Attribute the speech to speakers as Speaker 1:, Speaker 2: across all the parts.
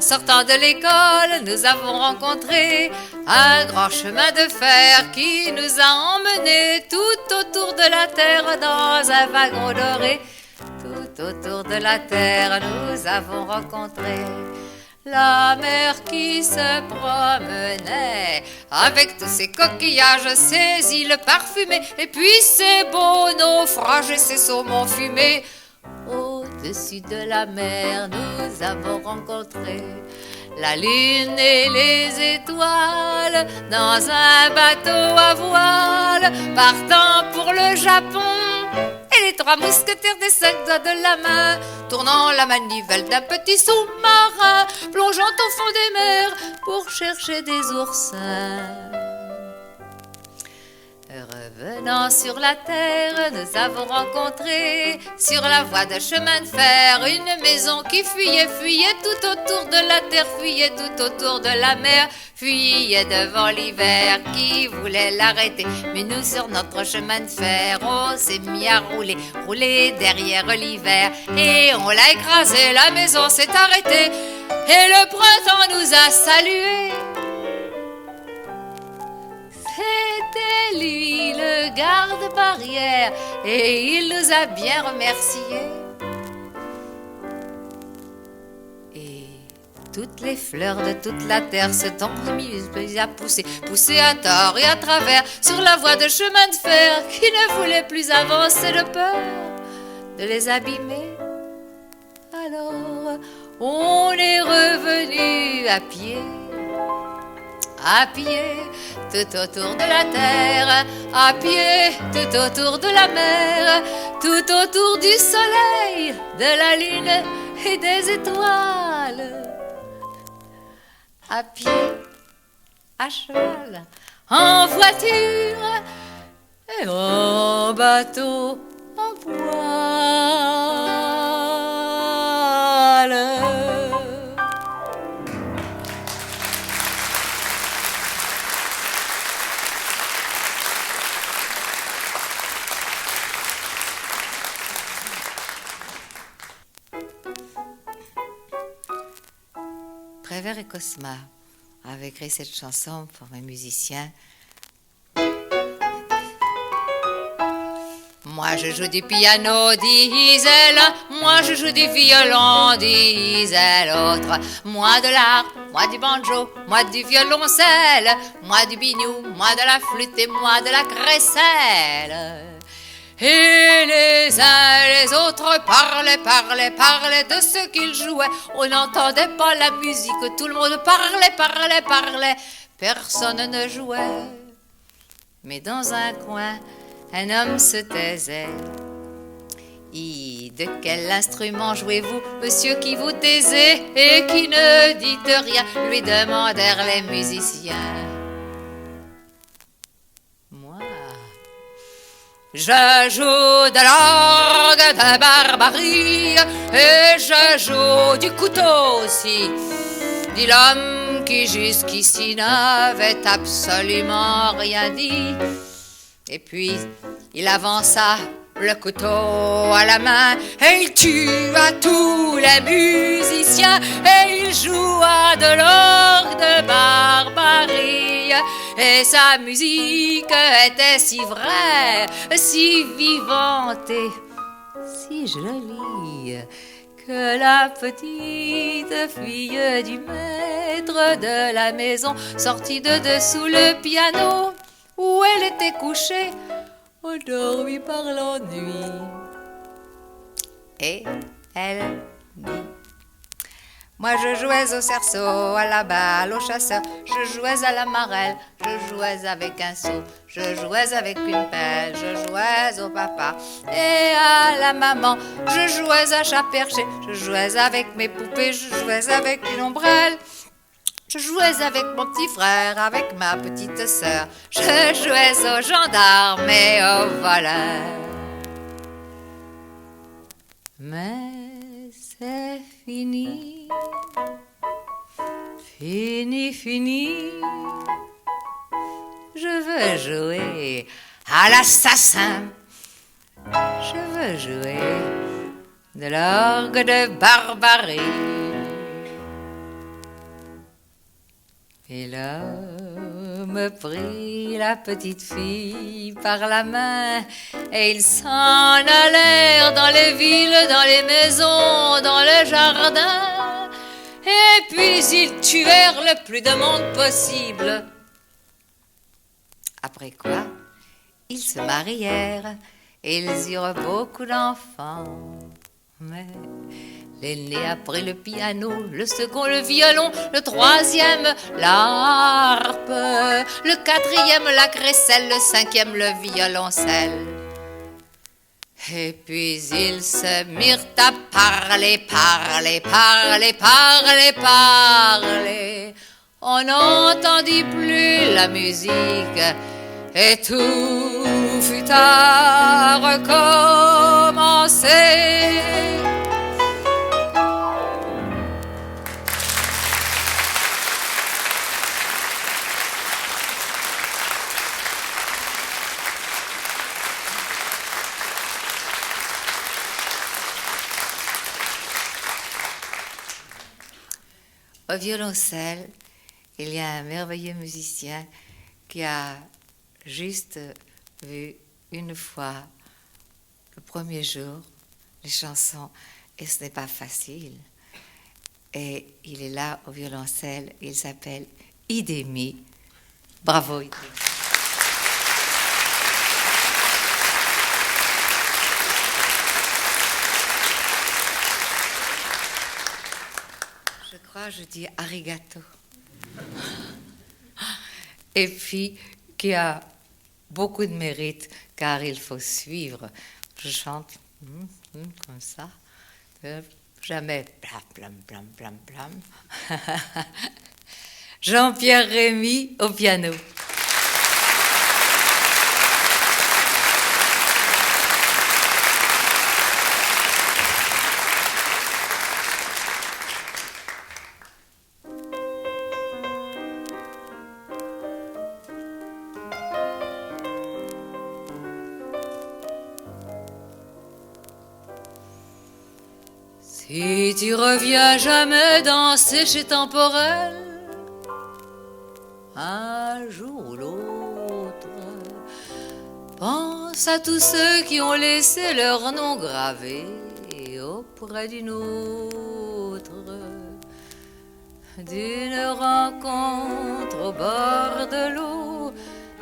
Speaker 1: sortant de l'école, nous avons rencontré un grand chemin de fer qui nous a emmenés tout autour de la terre dans un wagon doré. Tout autour de la terre, nous avons rencontré la mer qui se promenait avec tous ses coquillages, ses îles parfumées, et puis ses beaux naufrages et ses saumons fumés. Au-dessus de la mer, nous avons rencontré la lune et les étoiles dans un bateau à voile partant pour le Japon. Et les trois mousquetaires des 5 doigts de la main, tournant la manivelle d'un petit sous-marin, plongeant au fond des mers pour chercher des oursins. Revenant sur la terre, nous avons rencontré sur la voie de chemin de fer une maison qui fuyait tout autour de la terre, fuyait tout autour de la mer, fuyait devant l'hiver qui voulait l'arrêter. Mais nous, sur notre chemin de fer, on s'est mis à rouler derrière l'hiver, et on l'a écrasé, la maison s'est arrêtée, et le printemps nous a salués. C'était lui, le garde-barrière, et il nous a bien remerciés. Et toutes les fleurs de toute la terre se sont mises à pousser à tort et à travers sur la voie de chemin de fer qui ne voulait plus avancer de peur de les abîmer. Alors on est revenu à pied, tout autour de la terre, à pied, tout autour de la mer, tout autour du soleil, de la lune et des étoiles. À pied, à cheval, en voiture et en bateau en voile. Prévert et Cosma avaient écrit cette chanson pour mes musiciens. Moi je joue du piano, disait l'un, moi je joue du violon, disait l'autre. Moi de l'harpe, moi du banjo, moi du violoncelle, moi du biniou, moi de la flûte et moi de la crécelle. Et les uns et les autres parlaient de ce qu'ils jouaient. On n'entendait pas la musique, tout le monde parlait. Personne ne jouait. Mais dans un coin, un homme se taisait. De quel instrument jouez-vous, monsieur qui vous taisez et qui ne dites rien, lui demandèrent les musiciens. Je joue de l'orgue de barbarie et je joue du couteau aussi, dit l'homme qui jusqu'ici n'avait absolument rien dit. Et puis il avança le couteau à la main et il tua tous les musiciens et il joua de l'orgue de barbarie. Et sa musique était si vraie, si vivante et si jolie que la petite fille du maître de la maison sortit de dessous le piano où elle était couchée, endormie par l'ennui. Et elle dit: moi je jouais au cerceau, à la balle, au chasseur, je jouais à la marelle, je jouais avec un seau, je jouais avec une pelle, je jouais au papa et à la maman, je jouais à chat perché, je jouais avec mes poupées, je jouais avec une ombrelle, je jouais avec mon petit frère, avec ma petite sœur, je jouais aux gendarmes et aux voleurs. Mais c'est fini, fini, je veux jouer à l'assassin, je veux jouer de l'orgue de barbarie. Et l'homme prit la petite fille par la main et ils s'en allèrent dans les villes, dans les maisons, dans les jardins. Et puis ils tuèrent le plus de monde possible. Après quoi, ils se marièrent et ils eurent beaucoup d'enfants. Mais l'aîné a pris le piano, le second le violon, le troisième la harpe, le quatrième la crécelle, le cinquième le violoncelle. Et puis ils se mirent à parler, parler, parler, parler, parler. On n'entendit plus la musique et tout fut à recommencer. Au violoncelle, il y a un merveilleux musicien qui a juste vu une fois, le premier jour, les chansons, et ce n'est pas facile. Et il est là au violoncelle, il s'appelle Idemi. Bravo Idemi. Je dis arigato. Et puis, qui a beaucoup de mérite, car il faut suivre. Je chante comme ça, jamais blam, blam, blam, blam, blam. Jean-Pierre Rémy au piano. Si tu reviens jamais danser chez Temporel, un jour ou l'autre, pense à tous ceux qui ont laissé leur nom gravé auprès d'une autre, d'une rencontre au bord de l'eau.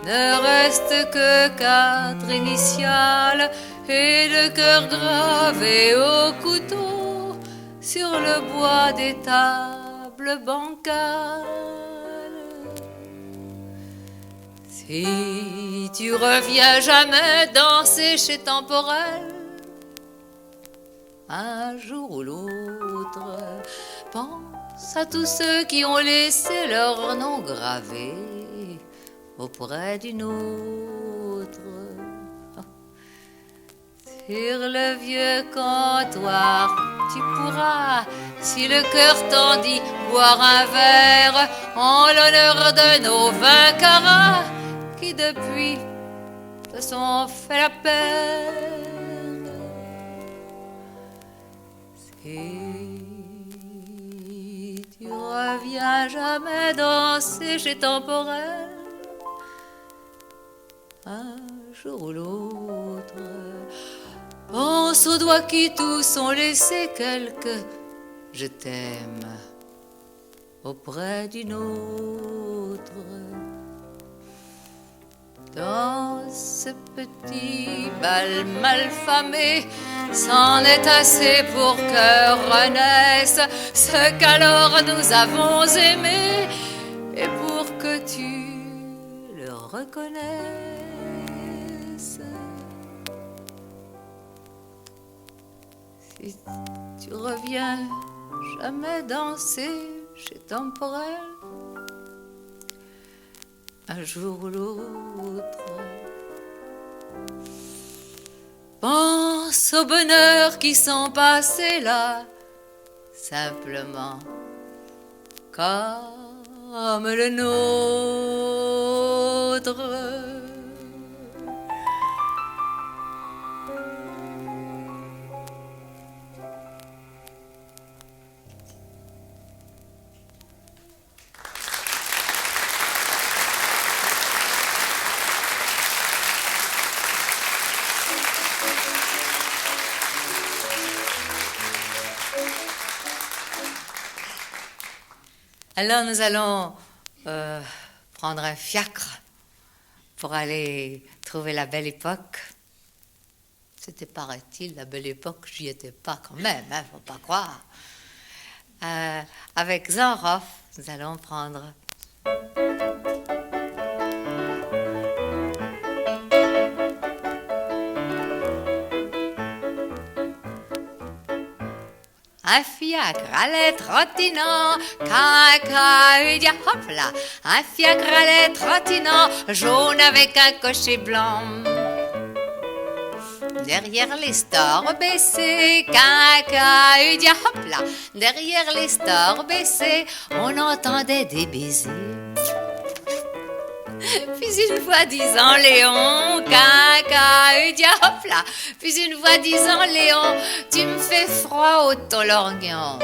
Speaker 1: Ne reste que 4 initiales et 2 cœurs gravés au couteau sur le bois des tables bancales. Si tu reviens jamais danser chez Temporel, un jour ou l'autre, pense à tous ceux qui ont laissé leur nom gravé auprès d'une autre. Sur le vieux comptoir, tu pourras, si le cœur t'en dit, boire un verre en l'honneur de nos 20 carats qui depuis te sont fait la peine. Si tu reviens jamais danser chez Temporel, un jour ou l'autre, pense aux doigts qui tous ont laissé quelques je t'aime auprès d'une autre. Dans ce petit bal malfamé, c'en est assez pour que renaisse ce qu'alors nous avons aimé, et pour que tu le reconnaisses. Si tu reviens jamais danser chez Temporel, un jour ou l'autre, pense aux bonheurs qui sont passés là, simplement comme le nôtre. Alors nous allons prendre un fiacre pour aller trouver la belle époque. C'était, paraît-il, la belle époque, j'y étais pas quand même, hein, faut pas croire. Avec Zanroff, nous allons prendre un fiacre allait trottinant, caca, hop là. Un fiacre allait trottinant, jaune avec un cocher blanc. Derrière les stores baissés, caca, hop là. Derrière les stores baissés, on entendait des baisers. Puis une voix disant Léon, caca, hop là. Puis une voix disant Léon, tu me fais froid au tolorgnon.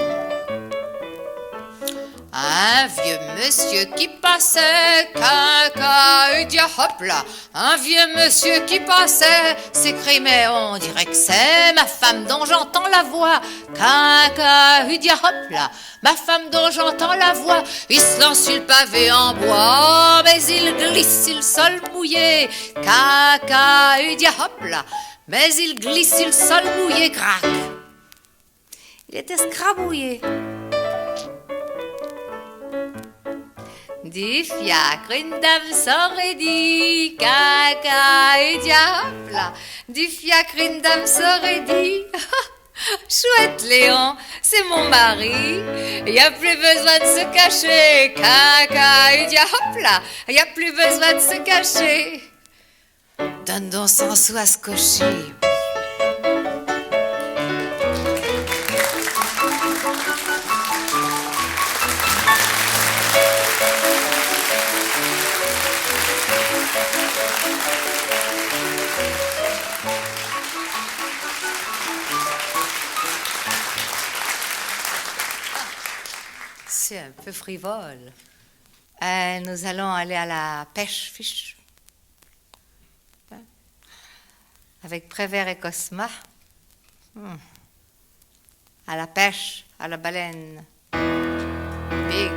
Speaker 1: Un vieux monsieur qui passait, caca, hop là. Un vieux monsieur qui passait, s'écrie mais on dirait que c'est ma femme dont j'entends la voix, caca, hop là. Ma femme dont j'entends la voix, il se lance sur le pavé en bois, mais il glisse sur le sol mouillé, caca, hop là. Mais il glisse sur le sol mouillé, crac. Il était scrabouillé. Du fiacre, une dame sort et dit caca et diable là. Du fiacre, une dame sort et dit chouette Léon, c'est mon mari. Y a plus besoin de se cacher, caca et diable là. Y a plus besoin de se cacher. Donne donc 100 sous à ce cocher. C'est un peu frivole. Nous allons aller à la pêche-fiche avec Prévert et Cosma. À la pêche, à la baleine. Big.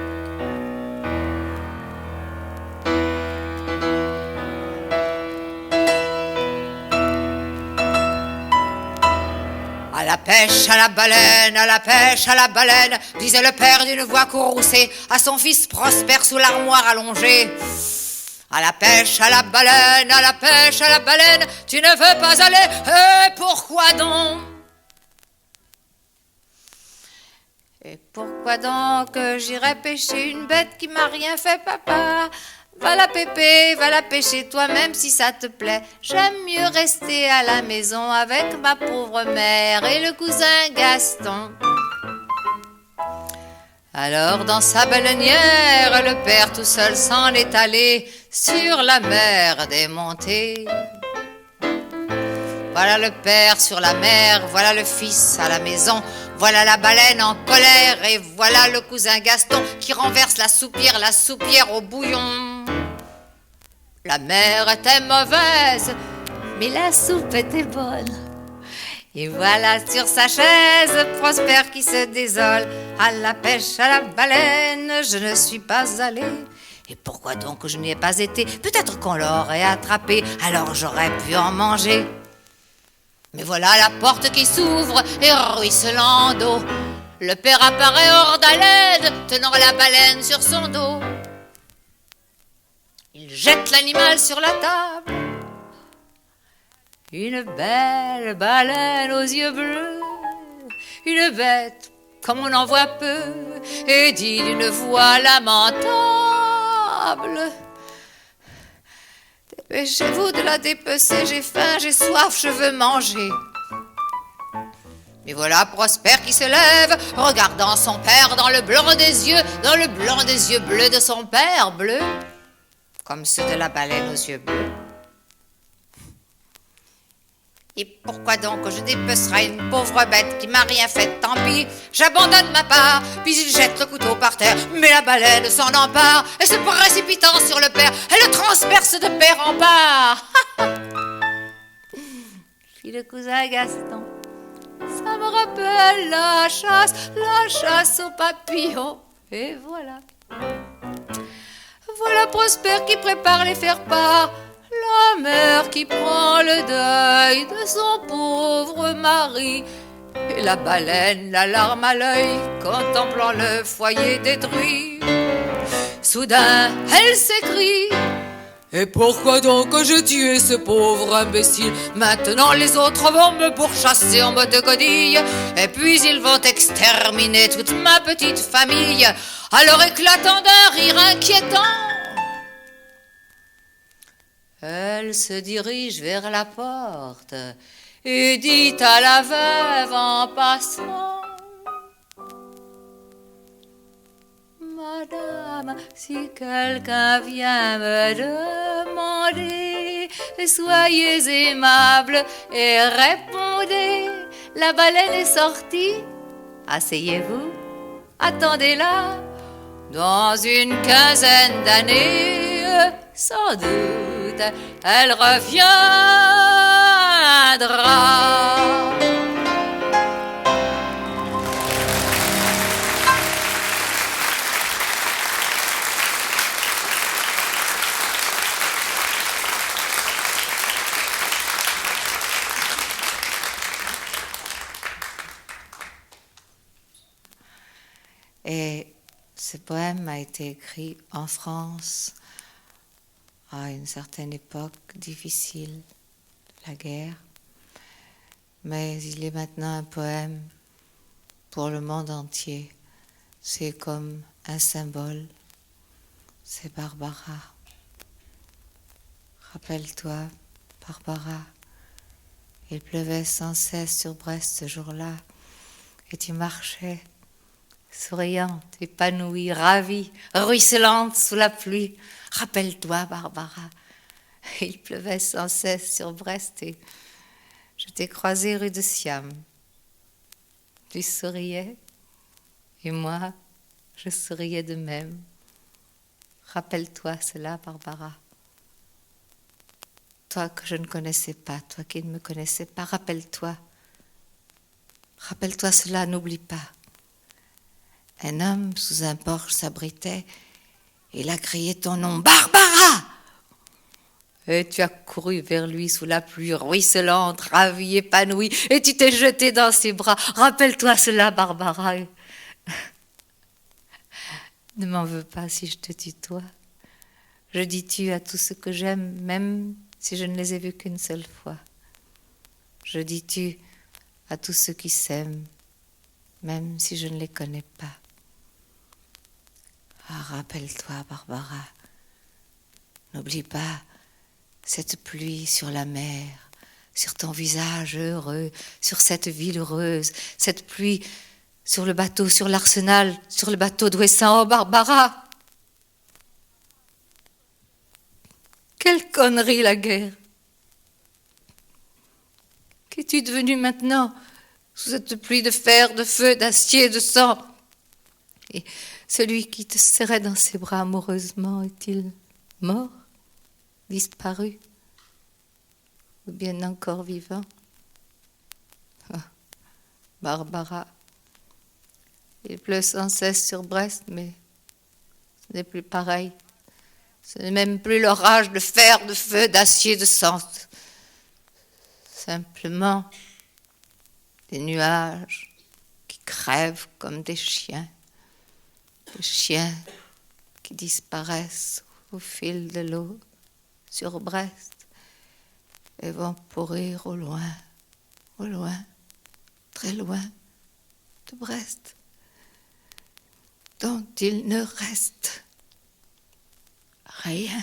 Speaker 1: À la pêche, à la baleine, à la pêche, à la baleine, disait le père d'une voix courroucée à son fils Prosper sous l'armoire allongée. À la pêche, à la baleine, à la pêche, à la baleine, tu ne veux pas aller, et pourquoi donc? Et pourquoi donc j'irais pêcher une bête qui m'a rien fait, papa? Va la pépé, va la pêcher toi-même si ça te plaît. J'aime mieux rester à la maison avec ma pauvre mère et le cousin Gaston. Alors dans sa baleinière, le père tout seul s'en est allé sur la mer démontée. Voilà le père sur la mer, voilà le fils à la maison, voilà la baleine en colère et voilà le cousin Gaston qui renverse la soupière au bouillon. La mer était mauvaise, mais la soupe était bonne. Et voilà sur sa chaise Prosper qui se désole. À la pêche, à la baleine, je ne suis pas allé. Et pourquoi donc je n'y ai pas été? Peut-être qu'on l'aurait attrapé, alors j'aurais pu en manger. Mais voilà la porte qui s'ouvre et ruisselant d'eau. Le père apparaît hors d'haleine, tenant la baleine sur son dos. Il jette l'animal sur la table. Une belle baleine aux yeux bleus, une bête comme on en voit peu, et dit d'une voix lamentable: dépêchez-vous de la dépecer, j'ai faim, j'ai soif, je veux manger. Et voilà Prosper qui se lève, regardant son père dans le blanc des yeux bleus de son père, bleus comme ceux de la baleine aux yeux bleus. Et pourquoi donc je dépecerai une pauvre bête qui m'a rien fait? Tant pis, j'abandonne ma part. Puis il jette le couteau par terre, mais la baleine s'en empare et se précipitant sur le père, elle le transperce de père en part. Puis le cousin Gaston: ça me rappelle la chasse aux papillons. Et voilà. Voilà Prosper qui prépare les faire-part, la mère qui prend le deuil de son pauvre mari, et la baleine, la larme à l'œil, contemplant le foyer détruit. Soudain, elle s'écrie: et pourquoi donc j'ai tué ce pauvre imbécile? Maintenant les autres vont me pourchasser en mode godille, et puis ils vont exterminer toute ma petite famille. Alors éclatant d'un rire inquiétant, elle se dirige vers la porte et dit à la veuve en passant: Madame, si quelqu'un vient me demander, soyez aimable et répondez: la baleine est sortie, asseyez-vous, attendez-la, dans une quinzaine d'années, sans doute, elle reviendra. Et ce poème a été écrit en France à une certaine époque difficile, la guerre. Mais il est maintenant un poème pour le monde entier. C'est comme un symbole. C'est Barbara. Rappelle-toi, Barbara, il pleuvait sans cesse sur Brest ce jour-là, et tu marchais souriante, épanouie, ravie, ruisselante sous la pluie. Rappelle-toi, Barbara, il pleuvait sans cesse sur Brest et je t'ai croisée rue de Siam. Tu souriais et moi, je souriais de même. Rappelle-toi cela, Barbara. Toi que je ne connaissais pas, toi qui ne me connaissais pas, rappelle-toi. Rappelle-toi cela, n'oublie pas. Un homme sous un porche s'abritait, et il a crié ton nom, Barbara! Et tu as couru vers lui sous la pluie ruisselante, ravie, épanouie, et tu t'es jeté dans ses bras. Rappelle-toi cela, Barbara. Ne m'en veux pas si je te tutoie. Je dis tu à tout ce que j'aime, même si je ne les ai vus qu'une seule fois. Je dis tu à tous ceux qui s'aiment, même si je ne les connais pas. Ah, rappelle-toi, Barbara, n'oublie pas cette pluie sur la mer, sur ton visage heureux, sur cette ville heureuse, cette pluie sur le bateau, sur l'arsenal, sur le bateau d'Ouessant. Oh, Barbara! Quelle connerie la guerre! Qu'es-tu devenue maintenant sous cette pluie de fer, de feu, d'acier, de sang? Et celui qui te serrait dans ses bras amoureusement, est-il mort, disparu, ou bien encore vivant? Oh, Barbara, il pleut sans cesse sur Brest, mais ce n'est plus pareil. Ce n'est même plus l'orage de fer, de feu, d'acier, de sang. Simplement des nuages qui crèvent comme des chiens qui disparaissent au fil de l'eau sur Brest et vont pourrir au loin, très loin de Brest, dont il ne reste rien.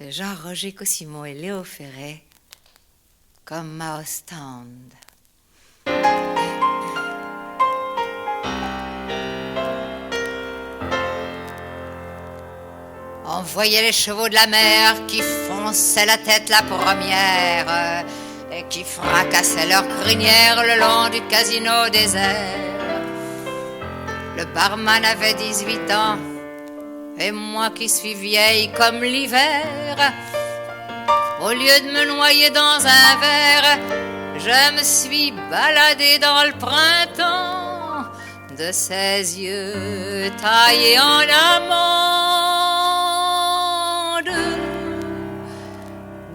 Speaker 1: De Jean-Roger Cosimo et Léo Ferré, comme Mao Stand. On voyait les chevaux de la mer qui font défonçaient la tête la première et qui fracassaient leurs crinières le long du casino désert. Le barman avait 18 ans et moi qui suis vieille comme l'hiver, au lieu de me noyer dans un verre, je me suis baladée dans le printemps de ses yeux taillés en amande.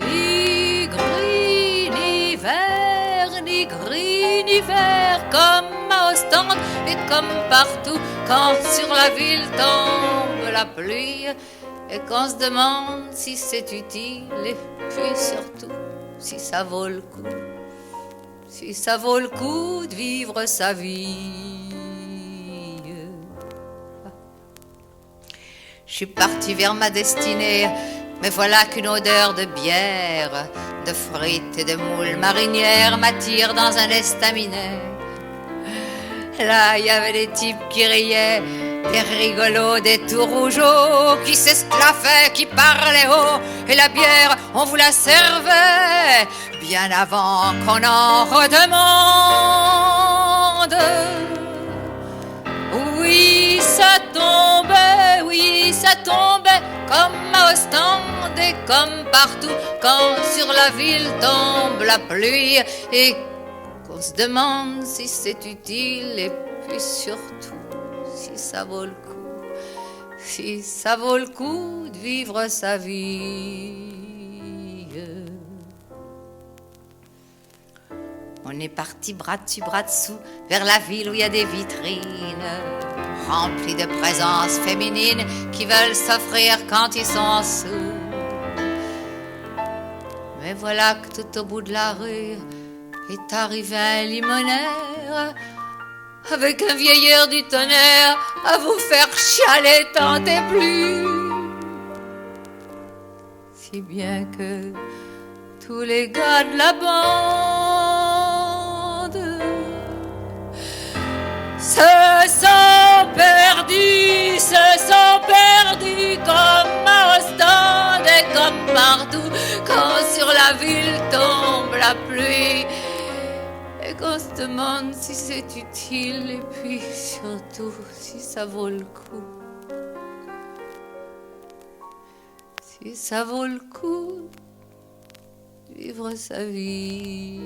Speaker 1: Ni gris, ni vert, ni gris, ni vert, comme à Ostende et comme partout, quand sur la ville tombe la pluie et qu'on se demande si c'est utile et puis surtout si ça vaut le coup. Si ça vaut le coup de vivre sa vie. Je suis partie vers ma destinée, mais voilà qu'une odeur de bière, de frites et de moules marinières m'attire dans un estaminet. Là, il y avait des types qui riaient, des rigolos, des tout rougeaux, qui s'esclaffaient, qui parlaient haut, et la bière, on vous la servait bien avant qu'on en redemande. Oui, ça tombait, comme à Ostende et comme partout, quand sur la ville tombe la pluie, et qu'on se demande si c'est utile, et puis surtout, si ça vaut le coup, si ça vaut le coup de vivre sa vie. On est parti bras dessus, bras dessous, vers la ville où il y a des vitrines remplies de présences féminines qui veulent s'offrir quand ils sont sous. Mais voilà que tout au bout de la rue est arrivé un limonaire avec un vieilleur du tonnerre à vous faire chialer tant et plus. Si bien que tous les gars de la bande se sont perdus comme à Ostende et comme partout, quand sur la ville tombe la pluie et qu'on se demande si c'est utile et puis surtout si ça vaut le coup. Si ça vaut le coup de vivre sa vie.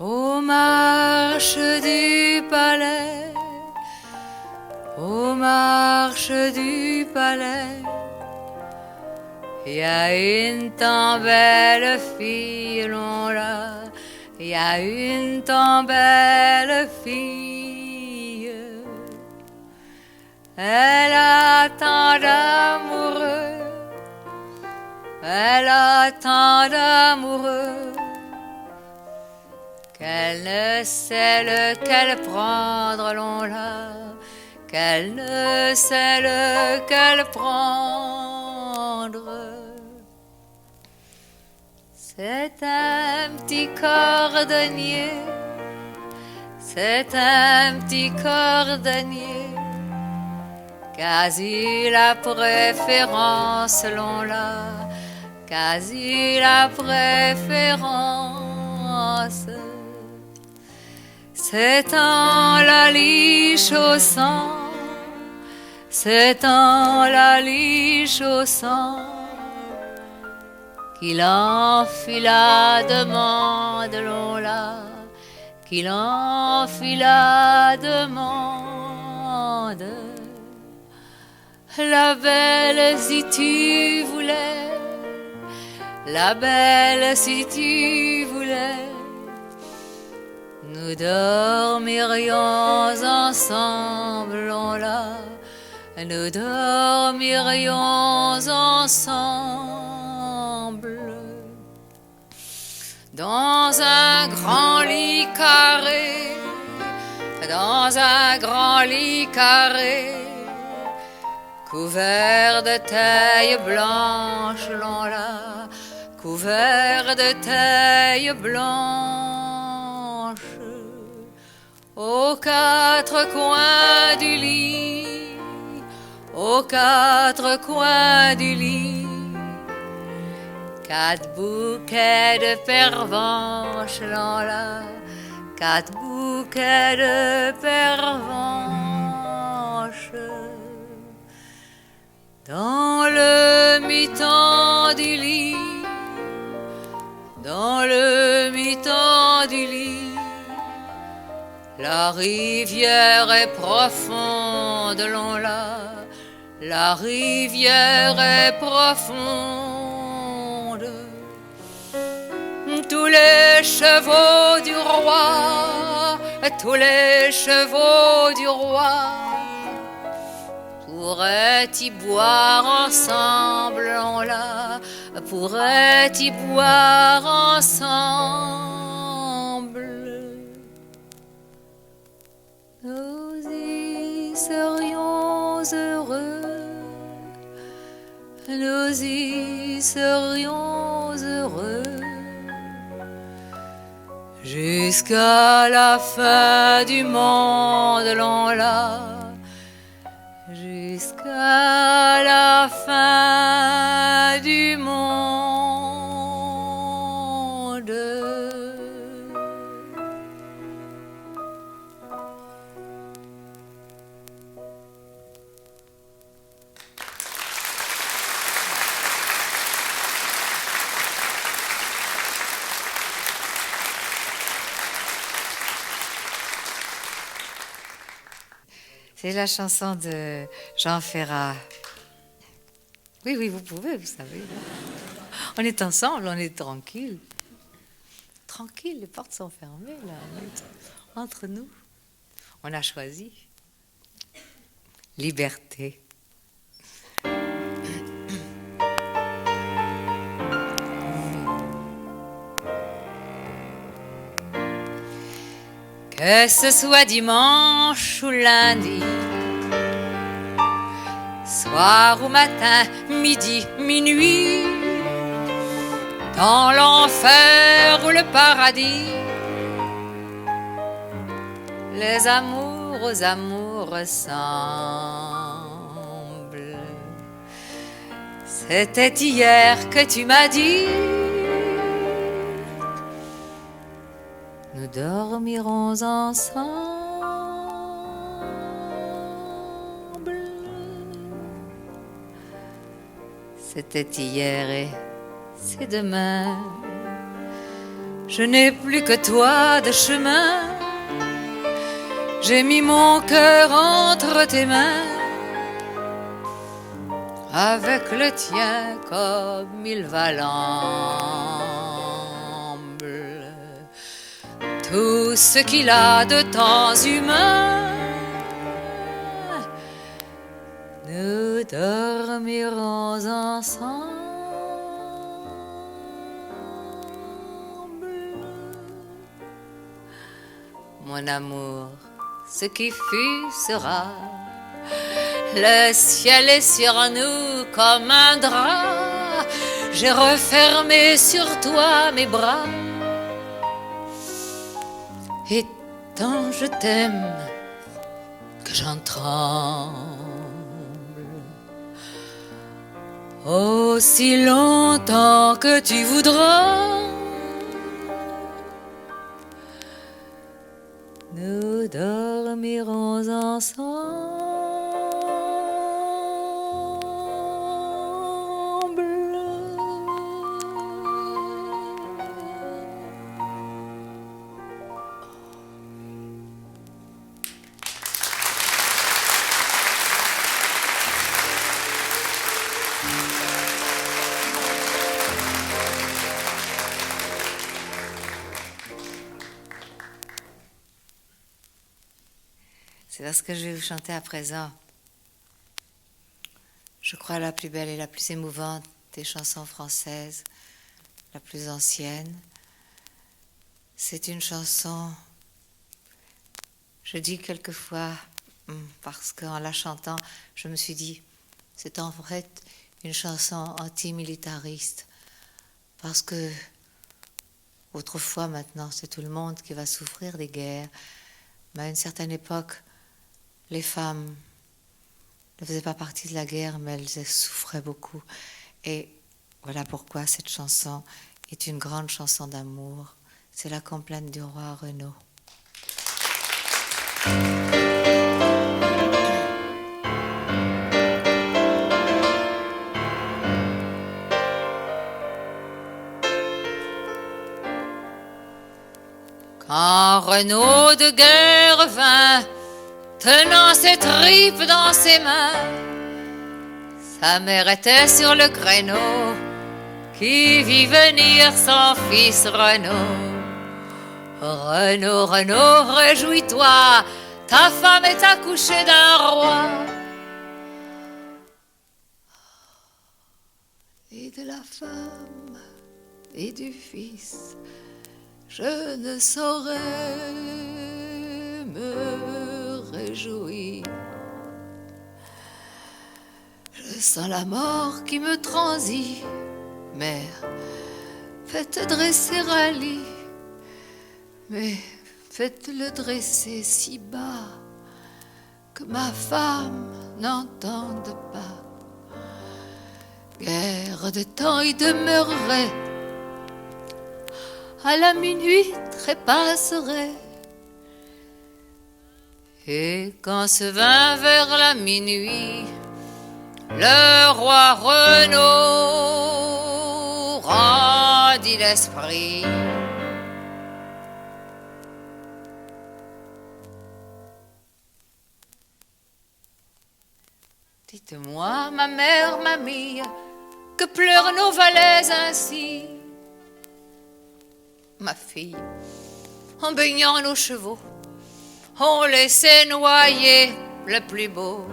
Speaker 1: Aux marches du palais, aux marches du palais, il y a une tant belle fille, l'on là, il y a une tant belle fille. Elle a tant d'amoureux, elle a tant d'amoureux, qu'elle ne sait lequel prendre, l'on là, qu'elle ne sait lequel prendre. C'est un petit cordonnier, c'est un petit cordonnier, quasi la préférence, l'on là, quasi la préférence. C'est en la liche au sang, c'est en la liche au sang, qu'il en fit la demande, l'on-là, qu'il en fit la demande. La belle, si tu voulais, la belle, si tu voulais, nous dormirions ensemble, on-là, nous dormirions ensemble dans un grand lit carré, dans un grand lit carré, couvert de taille blanche, l'on-là, couvert de taille blanche, aux quatre coins du lit, aux quatre coins du lit, quatre bouquets de pervenches, l'on-là, quatre bouquets de pervenches. Dans le mi-temps du lit, dans le mi-temps du lit, la rivière est profonde, l'on-là, la rivière est profonde. Tous les chevaux du roi, tous les chevaux du roi, pourraient y boire ensemble, on-là, pourraient y boire ensemble. Nous y serions heureux, nous y serions heureux, jusqu'à la fin du monde, l'on-là, jusqu'à la fin du monde. C'est la chanson de Jean Ferrat. Oui, oui, vous pouvez, vous savez. On est ensemble, on est tranquille. Tranquille, les portes sont fermées, là. On est entre nous. On a choisi. Liberté. Que ce soit dimanche ou lundi, soir ou matin, midi, minuit, dans l'enfer ou le paradis, les amours aux amours ressemblent. C'était hier que tu m'as dit, nous dormirons ensemble. C'était hier et c'est demain. Je n'ai plus que toi de chemin. J'ai mis mon cœur entre tes mains, avec le tien comme il va l'ensemble. Tout ce qu'il a de temps humain, nous dormirons ensemble. Mon amour, ce qui fut sera. Le ciel est sur nous comme un drap. J'ai refermé sur toi mes bras. Et tant je t'aime que j'en tremble. Aussi longtemps que tu voudras, nous dormirons ensemble. C'est parce que je vais vous chanter à présent, je crois, la plus belle et la plus émouvante des chansons françaises, la plus ancienne. C'est une chanson, je dis quelquefois, parce qu'en la chantant, je me suis dit, c'est en fait une chanson antimilitariste, parce que autrefois, maintenant, c'est tout le monde qui va souffrir des guerres, mais à une certaine époque, les femmes ne faisaient pas partie de la guerre, mais elles souffraient beaucoup. Et voilà pourquoi cette chanson est une grande chanson d'amour. C'est la complainte du roi Renaud. Quand Renaud de guerre vint, tenant ses tripes dans ses mains, sa mère était sur le créneau, qui vit venir son fils Renaud. Renaud, Renaud, réjouis-toi, ta femme est accouchée d'un roi. Et de la femme et du fils, je ne saurais me réjouir. Je sens la mort qui me transit. Mère, faites dresser un lit, mais faites-le dresser si bas que ma femme n'entende pas. Guerre de temps y demeurerait, à la minuit trépasserait. Et quand se vint vers la minuit, le roi Renaud rendit l'esprit. Dites-moi, ma mère, mamie, que pleurent nos valets ainsi? Ma fille, en baignant nos chevaux, on laissait noyer le plus beau.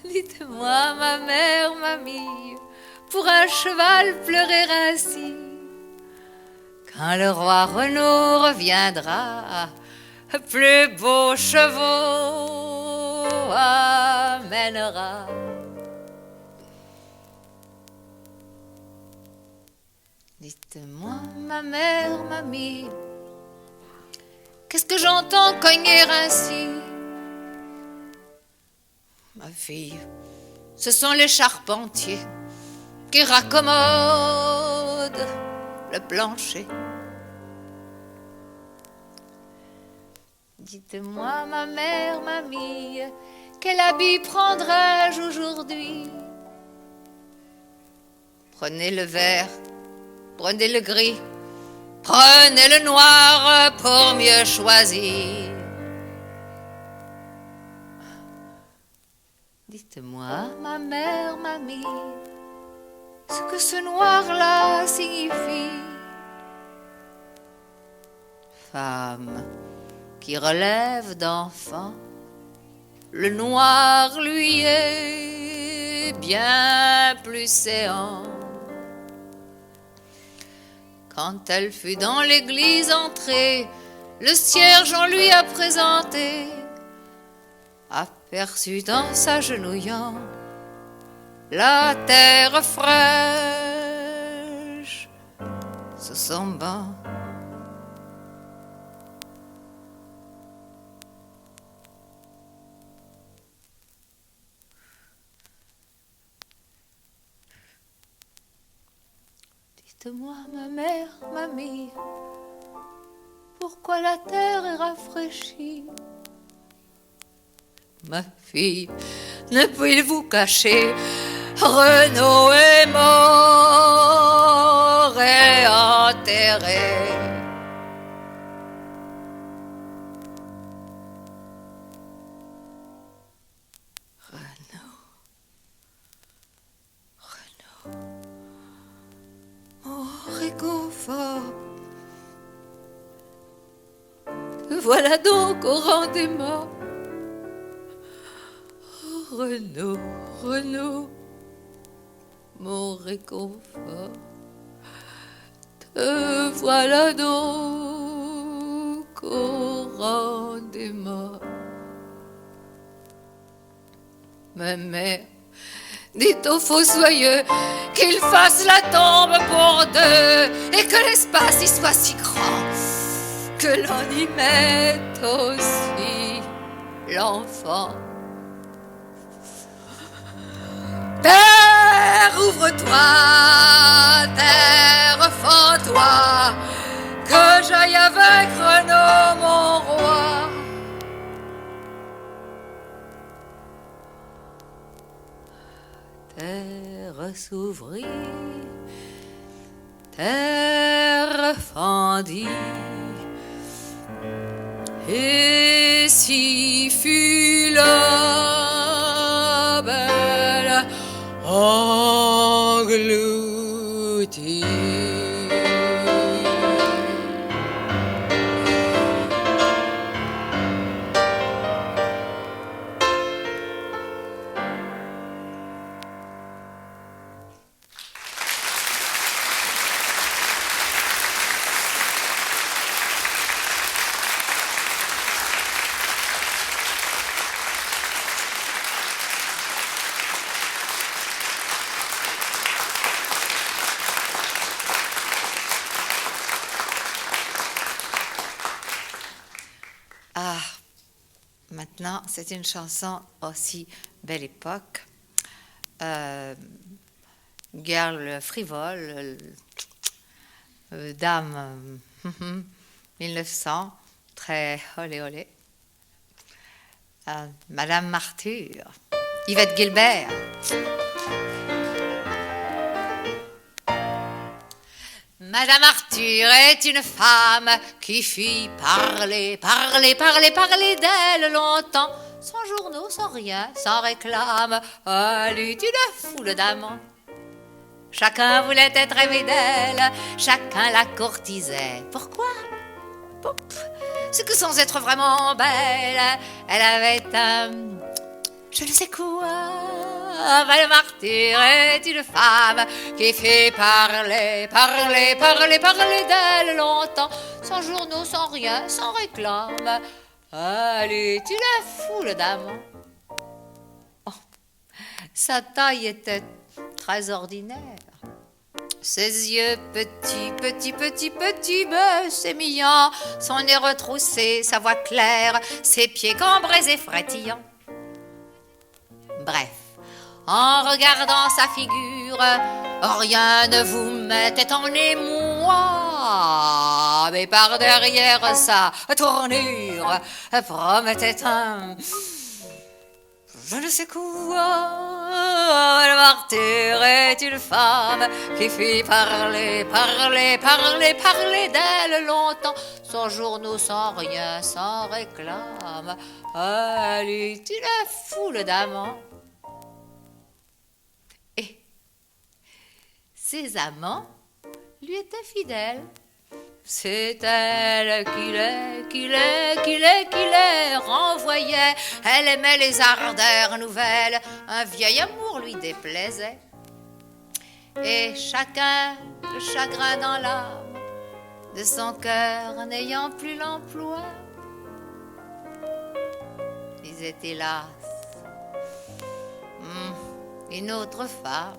Speaker 1: Dites-moi, ma mère, mamie, pour un cheval pleurer ainsi? Quand le roi Renaud reviendra, plus beaux chevaux amènera. Dites-moi, ma mère, mamie, qu'est-ce que j'entends cogner ainsi? Ma fille, ce sont les charpentiers qui raccommodent le plancher. Dites-moi, ma mère, mamie, quel habit prendrai-je aujourd'hui? Prenez le vert, prenez le gris, prenez le noir pour mieux choisir. Dites-moi, ma mère, mamie, ce que ce noir-là signifie. Femme qui relève d'enfant, le noir lui est bien plus séant. Quand elle fut dans l'église entrée, le cierge en lui a présenté, aperçut en s'agenouillant la terre fraîche sous son banc. Dites-moi, ma mère, mamie, pourquoi la terre est rafraîchie? Ma fille, ne pouvez-vous cacher, Renaud est mort et enterré. Renaud, mon réconfort, que voilà donc au rang des morts. Oh, Renaud, Renaud, mon réconfort, te voilà donc au rang des morts. Ma mère, dites au fossoyeux qu'il fasse la tombe pour deux et que l'espace y soit si grand que l'on y mette aussi l'enfant. Terre, ouvre-toi, terre, fends-toi, que j'aille avec Renaud, mon roi. Terre s'ouvrit, terre fendit, et si fut la belle engloutie. Ah, maintenant, c'est une chanson aussi belle époque. Girl frivole, dame 1900, très olé olé. Madame Martyr, Yvette Gilbert. Madame Arthur est une femme qui fit parler d'elle longtemps, sans journaux, sans rien, sans réclame. Elle eut une foule d'amants. Chacun voulait être aimé d'elle, chacun la courtisait. Pourquoi? C'est que sans être vraiment belle, elle avait un je ne sais quoi. Madame Arthur est une femme qui fait parler d'elle longtemps, sans journaux, sans rien, sans réclame. Elle est une foule d'amants. Oh, sa taille était très ordinaire. Ses yeux petits, mais sémillants, son nez retroussé, sa voix claire, ses pieds cambrés et frétillants. Bref, en regardant sa figure, rien ne vous mettait en émoi, mais par derrière sa tournure promettait un je ne sais quoi. Madame Arthur est une femme qui fit parler d'elle longtemps, sans journaux, sans rien, sans réclame. Elle est une foule d'amants. Et ses amants lui étaient fidèles. C'est elle qui les renvoyait. Elle aimait les ardeurs nouvelles. Un vieil amour lui déplaisait. Et chacun, le chagrin dans l'âme de son cœur n'ayant plus l'emploi, disait hélas, une autre femme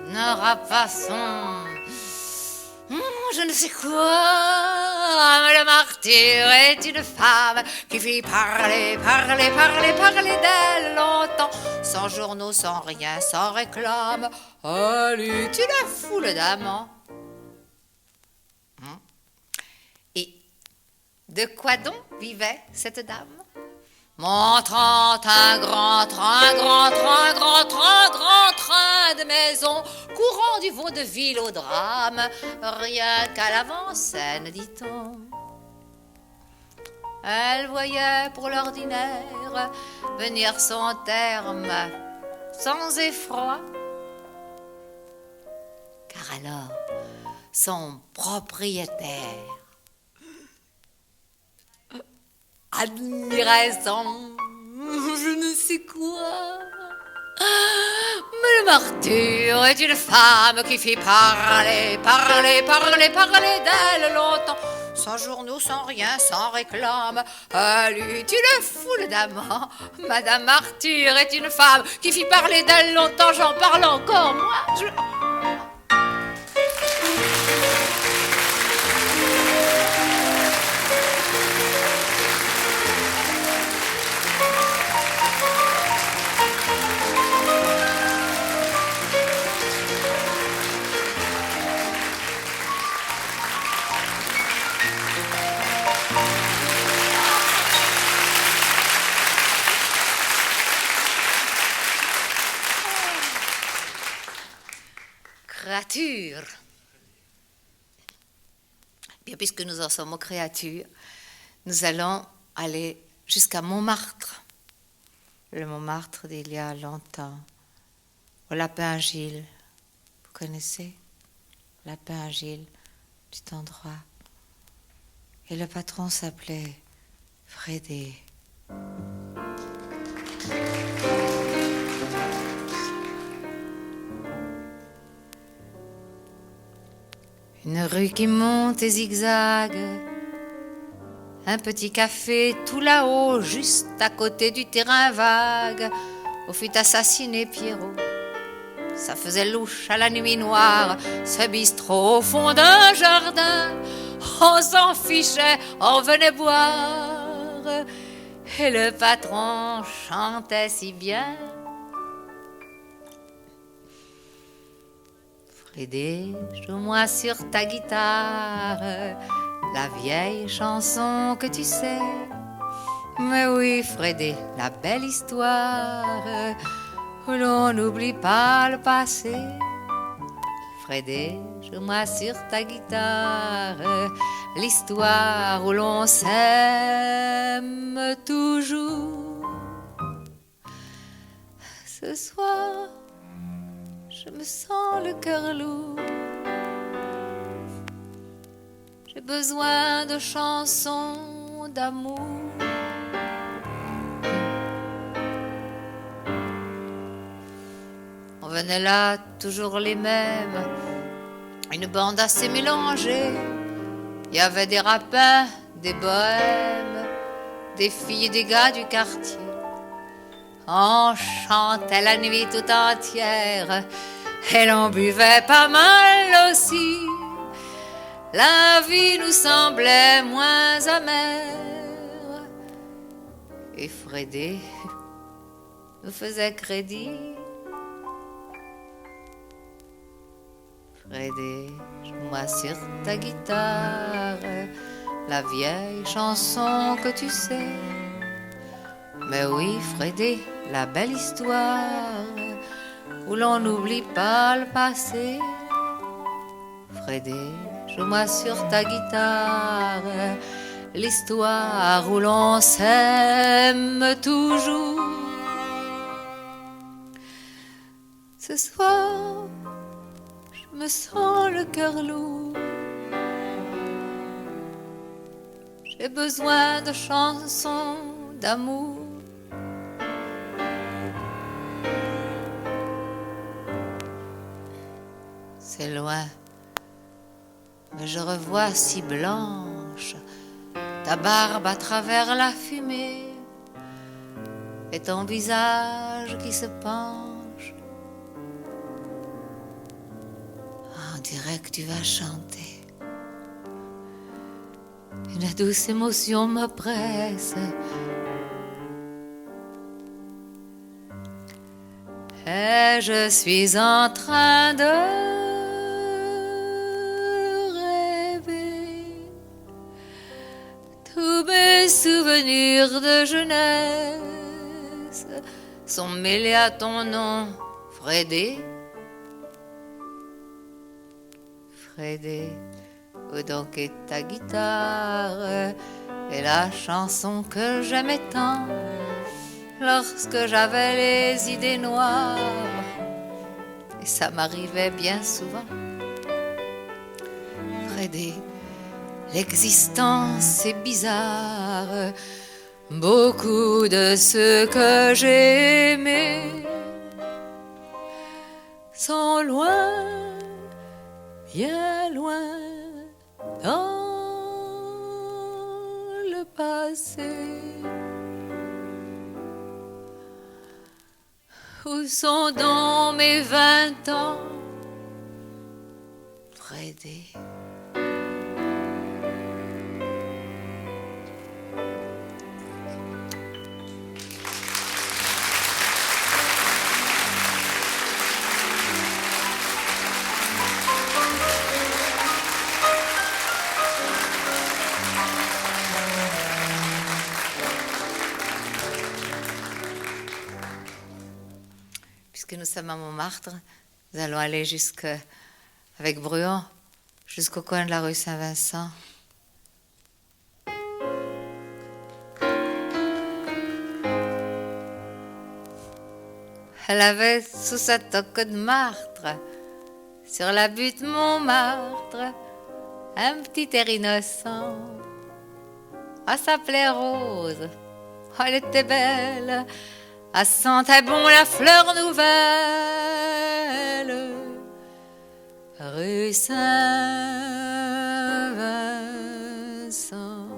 Speaker 1: n'aura pas son je ne sais quoi. Madame Arthur est une femme qui fit parler d'elle longtemps, sans journaux, sans rien, sans réclame. Elle est une foule d'amants. Et de quoi donc vivait cette dame? Montrant un grand train de maison, courant du vaudeville au drame, rien qu'à l'avant-scène, dit-on. Elle voyait pour l'ordinaire venir son terme sans effroi, car alors son propriétaire admiration, je ne sais quoi. Mais le martyr est une femme qui fit parler d'elle longtemps, sans journaux, sans rien, sans réclame. Elle eut une foule d'amants. Madame Martyr est une femme qui fit parler d'elle longtemps, j'en parle encore, moi. Créature. Bien, puisque nous en sommes aux créatures, nous allons aller jusqu'à Montmartre. Le Montmartre d'il y a longtemps. Au Lapin Gilles. Vous connaissez Lapin Gilles, petit endroit. Et le patron s'appelait Frédé. Une rue qui monte et zigzague, un petit café tout là-haut, juste à côté du terrain vague où fut assassiné Pierrot. Ça faisait louche à la nuit noire, ce bistrot au fond d'un jardin. On s'en fichait, on venait boire, et le patron chantait si bien. Frédé, joue-moi sur ta guitare la vieille chanson que tu sais. Mais oui, Frédé, la belle histoire où l'on n'oublie pas le passé. Frédé, joue-moi sur ta guitare l'histoire où l'on s'aime toujours. Ce soir, je me sens le cœur lourd. J'ai besoin de chansons d'amour. On venait là, toujours les mêmes, une bande assez mélangée. Il y avait des rapins, des bohèmes, des filles et des gars du quartier. On chantait la nuit tout entière et l'on buvait pas mal aussi. La vie nous semblait moins amère et Frédé nous faisait crédit. Frédé, joue-moi sur ta guitare la vieille chanson que tu sais. Mais oui, Frédé, la belle histoire où l'on n'oublie pas le passé. Frédé, joue-moi sur ta guitare l'histoire où l'on s'aime toujours. Ce soir, je me sens le cœur lourd. J'ai besoin de chansons d'amour. C'est loin, mais je revois si blanche ta barbe à travers la fumée et ton visage qui se penche. On dirait que tu vas chanter. Une douce émotion me presse. Et je suis en train de souvenirs de jeunesse sont mêlés à ton nom, Frédé. Frédé, où donc est ta guitare et la chanson que j'aimais tant lorsque j'avais les idées noires, et ça m'arrivait bien souvent. Frédé, l'existence est bizarre, Beaucoup de ceux que j'ai aimés sont loin, bien loin dans le passé. Où sont donc mes 20 ans, Freddy? Puisque nous sommes à Montmartre, nous allons aller avec Bruant jusqu'au coin de la rue Saint-Vincent. Elle avait sous sa toque de martre, sur la butte Montmartre, un petit air innocent. Elle s'appelait Rose, elle était belle, elle sentait bon la fleur nouvelle. Rue Saint-Vincent.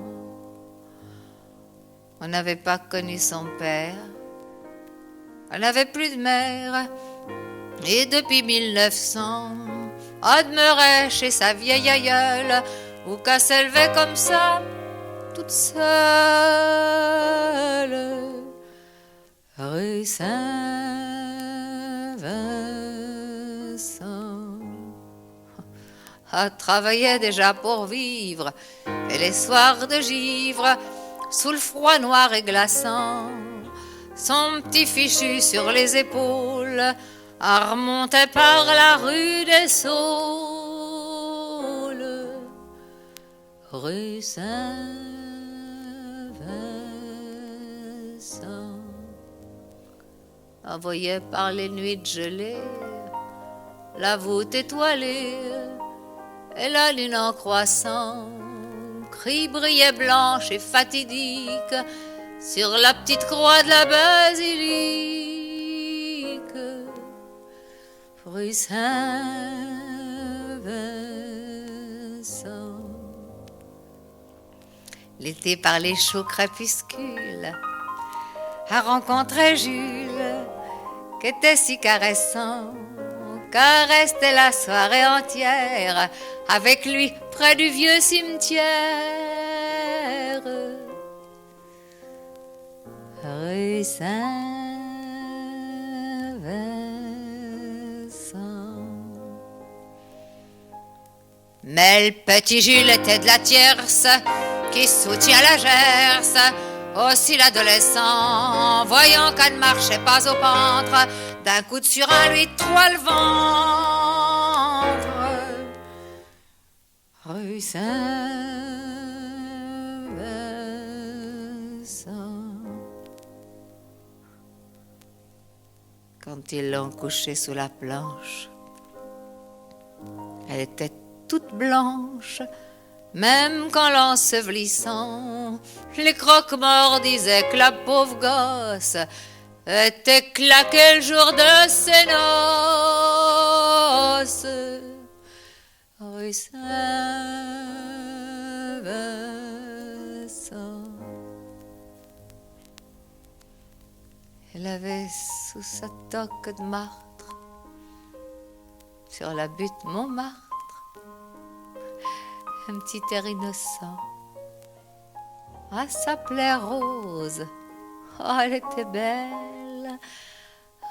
Speaker 1: On n'avait pas connu son père, on n'avait plus de mère, et depuis 1900, on demeurait chez sa vieille aïeule, où qu'elle s'élevait comme ça, toute seule. Rue Saint-Vincent. Elle travaillait déjà pour vivre, et les soirs de givre, sous le froid noir et glaçant, son petit fichu sur les épaules, elle remontait par la rue des Saules. Rue Saint-Vincent. On voyait par les nuits de gelée la voûte étoilée et la lune en croissant, cri brillait blanche et fatidique sur la petite croix de la basilique. Rue Saint-Vincent. L'été par les chauds crépuscules, a rencontré Jules, qui était si caressant, qu'à rester la soirée entière avec lui près du vieux cimetière. Rue Saint-Vincent. Mais le petit Jules était de la tierce qui soutient la Gerse. Aussi l'adolescent, voyant qu'elle ne marchait pas au pentre, d'un coup de surin lui troua le ventre. Rue Saint-Vincent. Quand ils l'ont couchée sous la planche, elle était toute blanche. Même qu'en l'ensevelissant, les croque-morts disaient que la pauvre gosse était claquée le jour de ses noces. Rue Saint-Vincent. Elle avait sous sa toque de martre, sur la butte Montmartre, un petit air innocent. Elle s'appelait Rose, oh, elle était belle,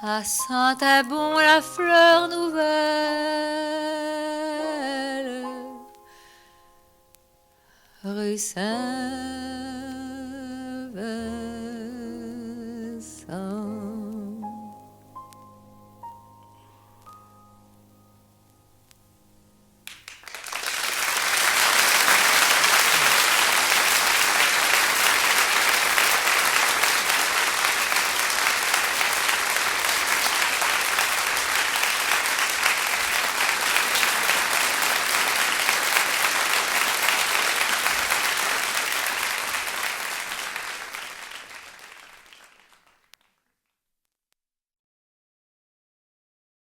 Speaker 1: elle sentait bon la fleur nouvelle. Rue Saint-Vincent.